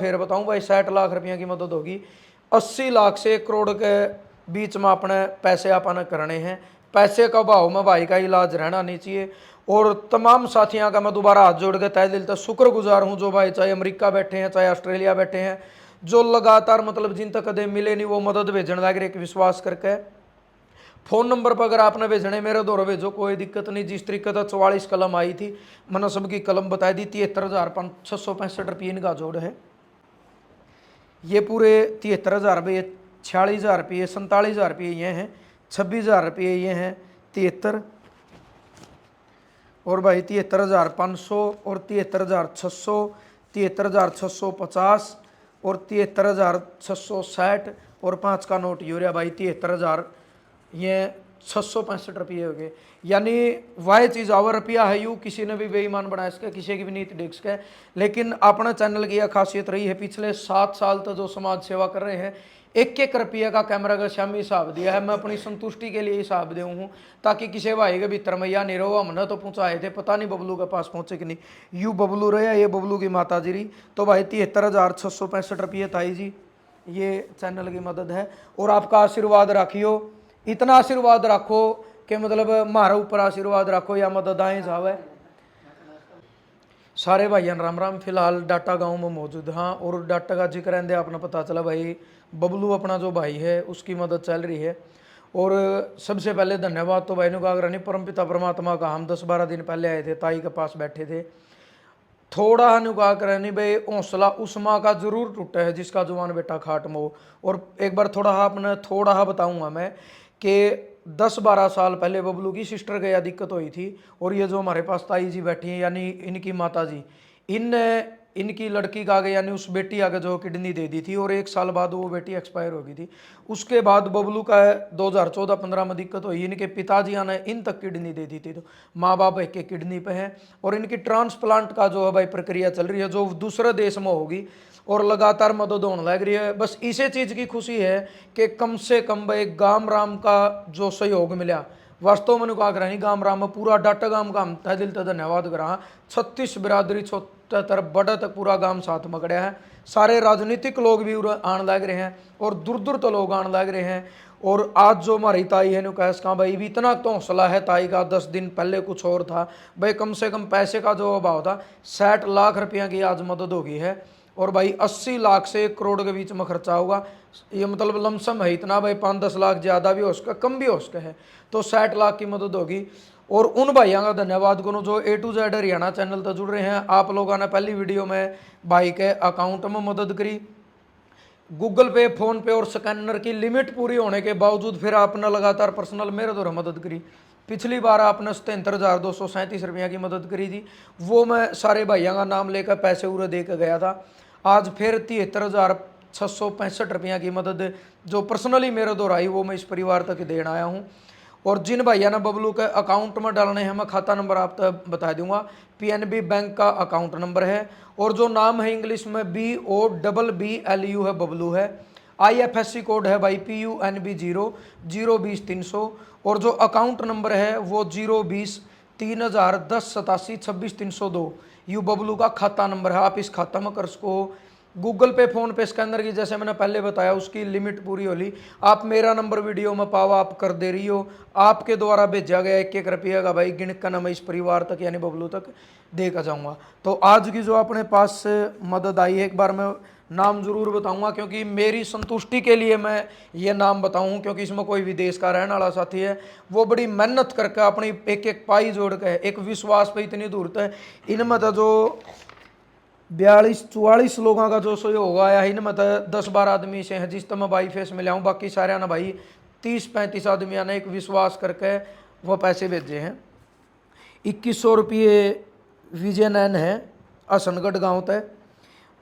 फिर बताऊं भाई 60 लाख रुपया की मदद होगी। 80 लाख से 1 करोड़ के बीच में अपने पैसे अपन करने हैं। पैसे का भाव में भाई का इलाज रहना नहीं चाहिए। और तमाम साथियों का मैं दोबारा हाथ जोड़ के तहे दिल से शुक्रगुजार हूं, जो भाई चाहे अमेरिका बैठे हैं चाहे ऑस्ट्रेलिया बैठे हैं, जो लगातार मतलब जिन तक कदम मिले नहीं वो मदद भेजने लग रहे एक विश्वास करके। फोन नंबर पर अगर आपने भेजने मेरे दौर भेजो, कोई दिक्कत नहीं। जिस तरीके से 44 कलम आई थी, मैंने सबकी कलम बताई दी। 73,665 रुपये इनका जोड़ है। ये पूरे 73,000 रुपये, 46,000 रुपये, 47,000 रुपये ये हैं, 26,000 रुपये ये हैं, 73 और भाई 73,500 और 73,600, 73,650 और 73,660 और 5 का नोट यूरिया भाई 73,000 ये 665 रुपये हो गए। यानी वह चीज़ आवर रुपया है यू किसी ने भी बेईमान बना इसका, किसी की भी नीति देख सके। लेकिन अपना चैनल की यह खासियत रही है पिछले 7 साल तक जो समाज सेवा कर रहे हैं, 1-1 रुपये का कैमरा का शामी हिसाब दिया है। मैं अपनी संतुष्टि के लिए हिसाब दे हूँ ताकि किसी भाई के भीतर मैया नहीं रहो। हमने तो पहुँचाए थे, पता नहीं बबलू के पास पहुँचे कि नहीं। यू बबलू रहे, ये बबलू की माता जी रही। तो भाई 73,665 रुपये ताई जी, ये चैनल की मदद है। और आपका आशीर्वाद रखियो, इतना आशीर्वाद रखो कि मतलब हमारे ऊपर आशीर्वाद रखो या मदद आए जावे। सारे भाइयों राम राम। फिलहाल डाटा गांव में मौजूद हाँ, और डाटा का जिक्र रहते आपने पता चला भाई बबलू अपना जो भाई है उसकी मदद चल रही है। और सबसे पहले धन्यवाद तो भाई ने का नहीं, परमपिता परमात्मा का। हम 10-12 दिन पहले आए थे, ताई के पास बैठे थे। थोड़ा अनुका करें नहीं भाई, हौसला उस माँ का जरूर टूटा है जिसका जवान बेटा खाट में हो। और एक बार थोड़ा बताऊंगा मैं कि 10-12 साल पहले बबलू की सिस्टर को यह दिक्कत हुई थी। और ये जो हमारे पास ताई जी बैठी हैं यानी इनकी माता जी, इनकी लड़की का आगे यानी उस बेटी आगे जो किडनी दे दी थी, और 1 साल बाद वो बेटी एक्सपायर हो गई थी। उसके बाद बबलू का 2014-15 में दिक्कत हुई, इनके पिताजी ने इन तक किडनी दे दी थी। तो माँ बाप एक एक किडनी पे हैं। और इनकी ट्रांसप्लांट का जो है भाई प्रक्रिया चल रही है, जो दूसरे देश में होगी और लगातार मदद होने लग रही है। बस इसी चीज़ की खुशी है कि कम से कम भाई गाम राम का जो सहयोग मिला, वास्तव में कहा करा नहीं, गाम राम में पूरा डाटा गाम का हम तह दिल तक धन्यवाद करा। 36 बिरादरी 76 बड़ा तक पूरा गांव साथ में खड़ा है। सारे राजनीतिक लोग भी आने लग रहे हैं और दूर दूर तो लोग आने लग रहे हैं। और आज जो हमारी ताई है कैस कहा भाई इतना तो हौसला है ताई का। 10 दिन पहले कुछ और था भाई, कम से कम पैसे का जो अभाव था, 60 लाख रुपया की आज मदद होगी है। और भाई 80 लाख से 1 करोड़ के बीच में खर्चा होगा, ये मतलब लमसम है इतना भाई। 5-10 लाख ज़्यादा भी हो सका कम भी हो सका है, तो 60 लाख की मदद होगी। और उन भाइयों का धन्यवाद करूँ जो A to Z Haryana channel तक जुड़ रहे हैं। आप लोगों ने पहली वीडियो में भाई के अकाउंट में मदद करी, गूगल पे, फोन पे और स्कैनर की लिमिट पूरी होने के बावजूद फिर आपने लगातार पर्सनल मेरे द्वारा मदद करी। पिछली बार आपने 77,237 रुपया की मदद करी थी, वो मैं सारे भाइयों का नाम लेकर पैसे पूरे दे कर गया था। आज फिर 73,665 रुपया की मदद जो पर्सनली मेरे द्वारा आई वो मैं इस परिवार तक देना आया हूँ। और जिन भैया ने बबलू के अकाउंट में डालने हैं, मैं खाता नंबर आप तक बता दूंगा। PNB बैंक का अकाउंट नंबर है, और जो नाम है इंग्लिश में BOBBLU है, बबलू है। IFSC कोड है भाई PUNB 0 और जो अकाउंट नंबर है वो 020-3010-87-302 यू बबलू का खाता नंबर है। आप इस खाता में कर सको। गूगल पे, फोन पे, स्कैनर की जैसे मैंने पहले बताया उसकी लिमिट पूरी होली। आप मेरा नंबर वीडियो में पाओ, आप कर दे रही हो। आपके द्वारा भेजा गया 1-1 रुपये का भाई गिन कर मैं इस परिवार तक यानी बबलू तक दे कर जाऊँगा। तो आज की जो अपने पास मदद आई है, एक बार मैं नाम जरूर बताऊंगा क्योंकि मेरी संतुष्टि के लिए मैं ये नाम बताऊं, क्योंकि इसमें कोई विदेश का रहने वाला साथी है, वो बड़ी मेहनत करके अपनी एक पाई जोड़ के एक विश्वास पे इतनी दूर तक इनमें तो जो 42-44 लोगों का जो सहयोग आया है, इनमें तो 10-12 आदमी से हैं जिस तरह मैं बाई फेस मिला हूँ। बाकी सारे ना भाई 30-35 आदमियों ने एक विश्वास करके वो पैसे भेजे हैं। 2100 रुपये विजय नैन है हसनगढ़ गाँव तक।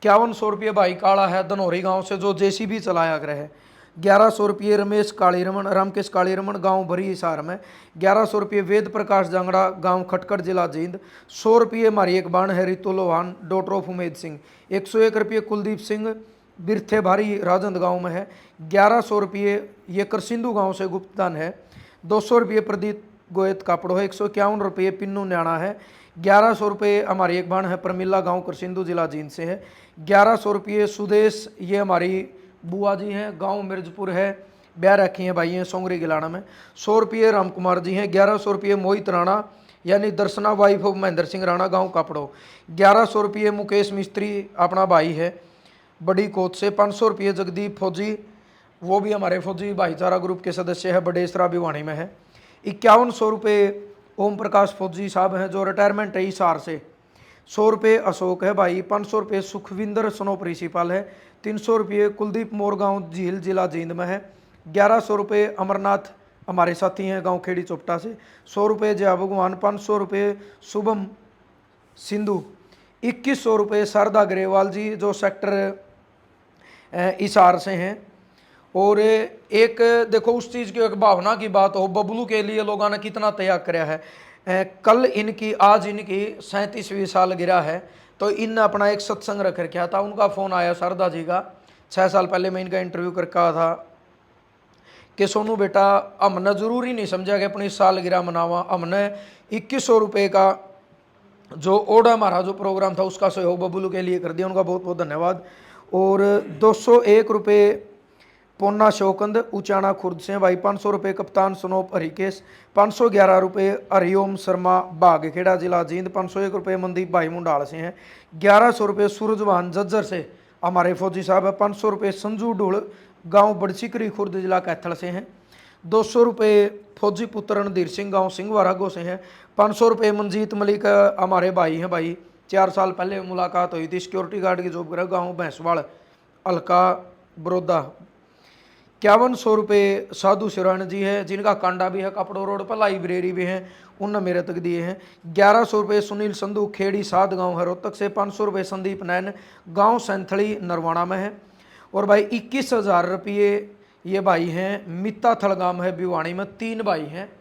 5100 रुपये भाई काला है धनौरी गांव से जो JCB चलाया कर है। 1100 रुपये रमेश कालीरमन रामकेश कालीरमन गांव भरी हिसार में। 1100 रुपये वेद प्रकाश जांगड़ा गांव खटखड़ जिला जींद। 100 रुपये हमारी एक बाण है रितु लोहान डॉटर ऑफ उमेद सिंह। 101 रुपये कुलदीप सिंह बिरथे भारी राजंद गाँव में है। 1100 रुपये ये करसिंधु गाँव से गुप्तदान है। 200 रुपये प्रदीप गोयत कापड़ो है। 151 रुपये पिन्नू न्याणा है। 1100 रुपये हमारी एक बहन है प्रमिला, गांव करसिंधु, जिला जींद से है। 1100 रुपये सुदेश, ये हमारी बुआ जी हैं, गांव मिर्जपुर है, ब्याह रखी हैं भाई हैं सोंगरी गिलाना में। 100 रुपये राम कुमार जी हैं। 1100 रुपये मोहित राणा यानी दर्शना वाइफ ऑफ महेंद्र सिंह राणा, गांव कापड़ो। 1100 रुपये मुकेश मिस्त्री, अपना भाई है, बड़ी कोच से। 500 रुपये जगदीप फौजी, वो भी हमारे फौजी भाईचारा ग्रुप के सदस्य है, बडेसरा भिवानी में है। 5100 रुपये ओम प्रकाश फौजी साहब हैं, जो रिटायरमेंट है हिसार से। 100 रुपये अशोक है भाई। 500 रुपये सुखविंदर स्नो प्रिंसिपल है। 300 रुपये कुलदीप मोरगांव झील, जिला जींद में है। 1100 रुपये अमरनाथ हमारे साथी हैं, गांव खेड़ी चोपटा से। 100 रुपये जया भगवान। 500 रुपये शुभम सिंधु। 2100 रुपये शारदा ग्रेवाल जी, जो सेक्टर हिसार से हैं। और एक देखो उस चीज़ की एक भावना की बात हो, बबलू के लिए लोगों ने कितना त्याग कराया है। कल इनकी, आज इनकी 37वीं साल गिरा है, तो इन अपना एक सत्संग रख रखा था। उनका फ़ोन आया शारदा जी का, 6 साल पहले मैं इनका इंटरव्यू करके आया था कि सोनू बेटा, हमने ज़रूरी नहीं समझा कि अपनी सालगिरह मनावा, हमने 2100 रुपये का जो ओडा हमारा जो प्रोग्राम था उसका सहयोग बबलू के लिए कर दिया, उनका बहुत बहुत धन्यवाद। और 201 रुपये पोन्ना शोकंद उचाना खुर्द से भाई। 500 रुपये कप्तान सनोप हरिकेश। 511 रुपये हरिओम शर्मा बागखेड़ा, जिला जींद। 501 रुपये मनदीप भाई मुंडाल से हैं। 1100 रुपये सूरजवान जज्जर से हमारे फौजी साहब है। 500 रुपये संजू ढूल, गांव बड़सिकरी खुर्द, जिला कैथल से हैं। 200 रुपये फौजी पुत्र रणधीर सिंह, गांव सिंहवारागो से हैं। 500 रुपये मंजीत मलिक, हमारे भाई हैं भाई, 4 साल पहले मुलाकात हुई थी, सिक्योरिटी गार्ड की जॉब करे, गाँव भैंसवाड़, हल्का बड़ौदा। 5100 रुपये साधु सिरान जी है, जिनका कांडा भी है, कपड़ो रोड पर लाइब्रेरी भी है, उनने मेरे तक दिए हैं। 1100 रुपये सुनील संधू, खेड़ी सात, गांव है रोहतक से। 500 रुपये संदीप नैन, गांव सैंथली नरवाणा में है। और भाई 21,000 रुपये ये भाई हैं, मित्ता थलगाम है भिवानी में, 3 भाई हैं।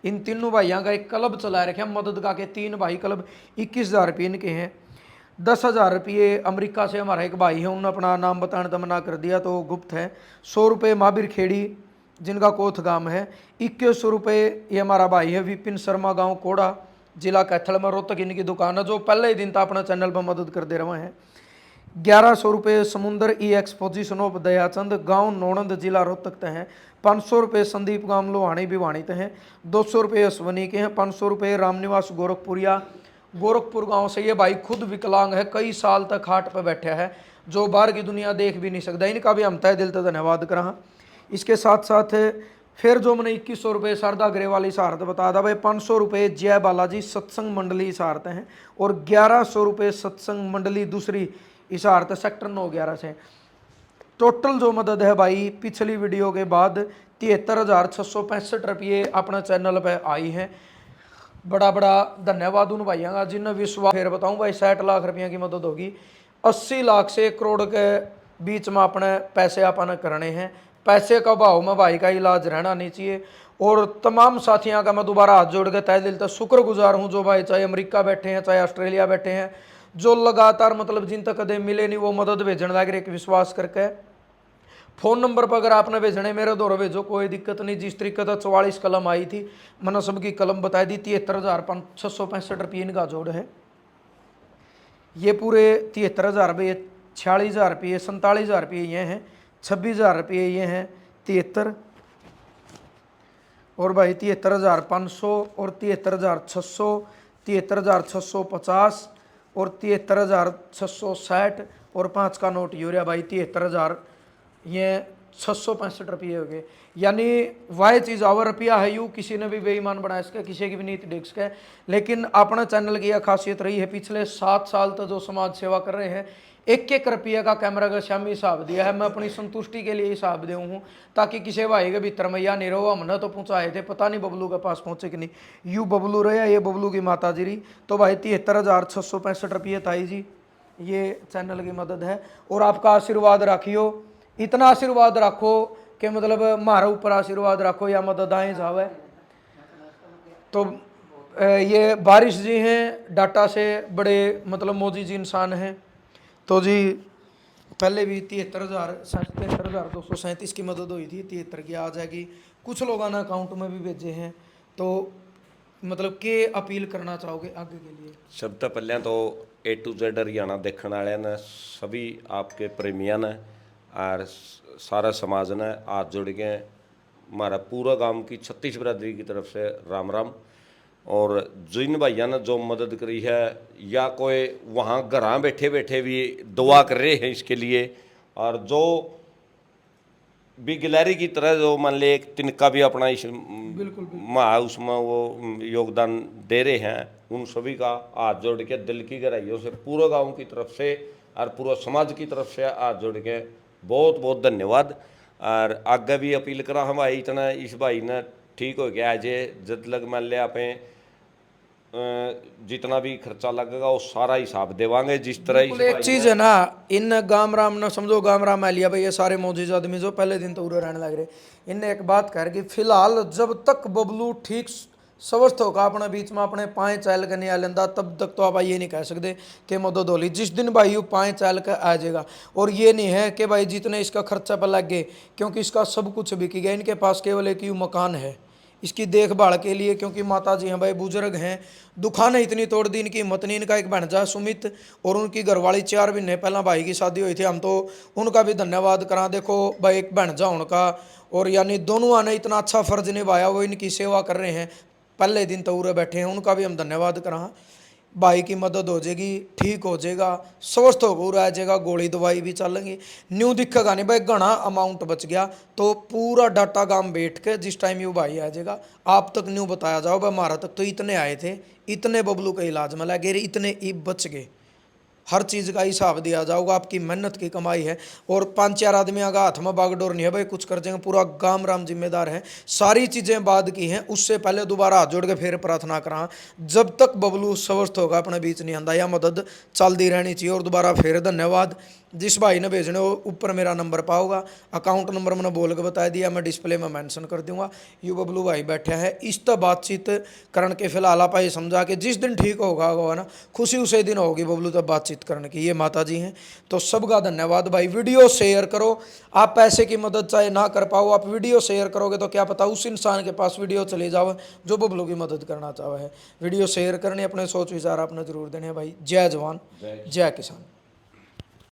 इन तीनों भाइयों का एक क्लब चला रखे मदद का के 3 भाई क्लब, 21,000 रुपये इनके हैं। 10,000 रुपये अमेरिका से हमारा एक भाई है, उन्होंने अपना नाम बताने तो मना कर दिया, तो गुप्त है। 100 रुपये महावीर खेड़ी, जिनका कोथ गांव है। 2100 रुपये ये हमारा भाई है विपिन शर्मा, गांव कोड़ा, जिला कैथल में, रोहतक इनकी दुकान है, जो पहले ही दिन था अपने चैनल पर मदद कर दे रहे हैं। 1100 रुपये समुंदर EX पोजिशन ऑफ दयाचंद, गांव नौनंद, जिला रोहतक ते हैं। 500 रुपये संदीप, गांव लोहानी भिवानी ते हैं। 200 रुपये अश्वनी के हैं। 500 रुपये रामनिवास गोरखपुरिया, गोरखपुर गांव से, ये भाई खुद विकलांग है, कई साल तक खाट पर बैठा है, जो बाहर की दुनिया देख भी नहीं सकता, इनका भी हम तय दिल से धन्यवाद करा। इसके साथ साथ फिर जो मैंने 2100 रुपये शारदा ग्रेवाल इशारत बता था भाई। 500 रुपये जय बालाजी सत्संग मंडली इशारत हैं। और 1100 रुपये सत्संग मंडली दूसरी इशारत सेक्टर 9/11 से। टोटल जो मदद है भाई पिछली वीडियो के बाद 73,665 रुपये अपने चैनल पर आई है। बड़ा बड़ा धन्यवाद उन भाइयों का जिन्हें विश्वास, फिर बताऊं भाई 60 लाख रुपये की मदद होगी। 80 लाख से 1 करोड़ के बीच में अपने पैसे अपन करने हैं। पैसे का भाव में भाई का इलाज रहना नहीं चाहिए। और तमाम साथियों का मैं दोबारा हाथ जोड़ के तहे दिल से शुक्रगुजार हूँ, जो भाई चाहे अमेरिका बैठे हैं, चाहे ऑस्ट्रेलिया बैठे हैं, जो लगातार मतलब जिन तक कदम मिले नहीं वो मदद भेजने लगे एक विश्वास करके। फ़ोन नंबर पर अगर आपने भेजने मेरे दौर भेजो, कोई दिक्कत नहीं। जिस तरीके से 44 कलम आई थी, मैंने सबकी कलम बताई दी। 73,665 रुपये इनका जोड़ है। ये पूरे 73,000 रुपये, 46,000 रुपये, 47,000 रुपये ये हैं, 26,000 रुपये ये हैं, 73, और भाई 73,500 और 73,600, 73,650 और 73,660 और 5 का नोट यूरिया भाई 73,000, ये 665 रुपये हो गए। यानी वह चीज़ आवर रुपया है, यू किसी ने भी बेईमान बना इसका, किसी की भी नीति देख सके। लेकिन अपना चैनल की यह खासियत रही है, पिछले 7 साल तक जो समाज सेवा कर रहे हैं, 1-1 रुपये का कैमरा का शामी हिसाब दिया है। मैं अपनी संतुष्टि के लिए हिसाब दे हूँ, ताकि किसी भाई के भीतर मैया नहीं रहो। हमने तो पहुँचाए थे, पता नहीं बबलू के पास पहुँचे कि नहीं। यू बबलू रहे, ये बबलू की माता जी रही। तो भाई 73,665 रुपये ताई जी, ये चैनल की मदद है। और आपका आशीर्वाद रखियो, इतना आशीर्वाद रखो कि मतलब हमारे ऊपर आशीर्वाद रखो या मदद आए जावे। तो ये बारिश जी हैं डाटा से, बड़े मतलब मोदी जी इंसान हैं। तो जी पहले भी 73,237 की मदद हुई थी, 73 की आ जाएगी। कुछ लोगों ने अकाउंट में भी भेजे हैं। तो मतलब के अपील करना चाहोगे आगे के लिए? सब तो पहले तो A to Z हरियाणा देखने वाले ने सभी आपके प्रेमिया ने और सारा समाज ने हाथ जोड़ के हमारा पूरा गांव की 36 बिरादरी की तरफ से राम राम। और जिन भाइयों ने जो मदद करी है या कोई वहाँ घर बैठे बैठे भी दुआ कर रहे हैं इसके लिए, और जो भी गिलहरी की तरह जो मान ले एक तिनका भी अपना इस उसमें वो योगदान दे रहे हैं, उन सभी का हाथ जोड़ के दिल की गहराइयों से पूरे गांव की तरफ से और पूरे समाज की तरफ से हाथ जोड़ के बहुत बहुत धन्यवाद। और आगे भी अपील करा हम भाई इतना इस भाई ने ठीक हो गया जे जब लग मान लिया आप जितना भी खर्चा लगेगा वो सारा हिसाब देवांगे जिस तरह। एक चीज है ना, इन गाम राम ना समझो, गाम राम लिया भाई ये सारे मौजूद आदमी जो पहले दिन तो उड़े रहने लग रहे, इनने एक बात कह कि फिलहाल जब तक बबलू ठीक स्वस्थ होगा अपने बीच में अपने पाए चल के नहीं आ लेंदा तब तक तो आप ये नहीं कह सकते कि मदद होली। जिस दिन भाई यू पाए चल के आ जाएगा, और ये नहीं है कि भाई जितने इसका खर्चा पर लग गए, क्योंकि इसका सब कुछ बिक गया, इनके पास केवल एक यू मकान है इसकी देखभाल के लिए, क्योंकि माता जी हैं भाई बुजुर्ग हैं, दुकान इतनी तोड़ दी इनकी हिम्मत नहीं। इनका एक भणजा सुमित और उनकी घरवाली 4 महीने पहला भाई की शादी हुई थी, हम तो उनका भी धन्यवाद करा। देखो भाई एक भणजा उनका, और यानी दोनों आने इतना अच्छा फर्ज निभाया, वो इनकी सेवा कर रहे हैं, पहले दिन तो उरे बैठे हैं, उनका भी हम धन्यवाद करा। भाई की मदद हो जाएगी, ठीक हो जाएगा, स्वस्थ होकर आ जाएगा, गोली दवाई भी चलेंगी, न्यू दिखेगा नहीं भाई, घना अमाउंट बच गया तो पूरा डाटा गांव बैठ के जिस टाइम यू भाई आ जाएगा आप तक न्यू बताया जाओ भाई हमारा तक तो इतने आए थे, इतने बबलू का इलाज में लगे, इतने ईब बच गए। हर चीज़ का हिसाब दिया जाओगा, आपकी मेहनत की कमाई है। और 5-4 आदमी का हाथ में बागडोर नहीं है भाई कुछ कर देंगे, पूरा गांव राम जिम्मेदार है। सारी चीज़ें बाद की हैं, उससे पहले दोबारा हाथ जोड़ के फिर प्रार्थना करा, जब तक बबलू स्वस्थ होगा अपने बीच नहीं आंदा, या मदद चलती रहनी चाहिए। और दोबारा फिर धन्यवाद जिस भाई ने भेजने हो, ऊपर मेरा नंबर पाओगा, अकाउंट नंबर मैंने बोल के बता दिया, मैं डिस्प्ले में मेंशन कर दूंगा। यू बबलू भाई बैठे हैं, इस तक बातचीत करने के फिलहाल आप ये समझा कि जिस दिन ठीक होगा वो है ना खुशी उसे दिन होगी बबलू तब बातचीत करने की। ये माता जी हैं, तो सबका धन्यवाद भाई। वीडियो शेयर करो, आप पैसे की मदद चाहे ना कर पाओ, आप वीडियो शेयर करोगे तो क्या पता उस इंसान के पास वीडियो चले जाओ जो बबलू की मदद करना चाहे है। वीडियो शेयर करने, अपने सोच विचार आपने जरूर देने भाई। जय जवान जय किसान।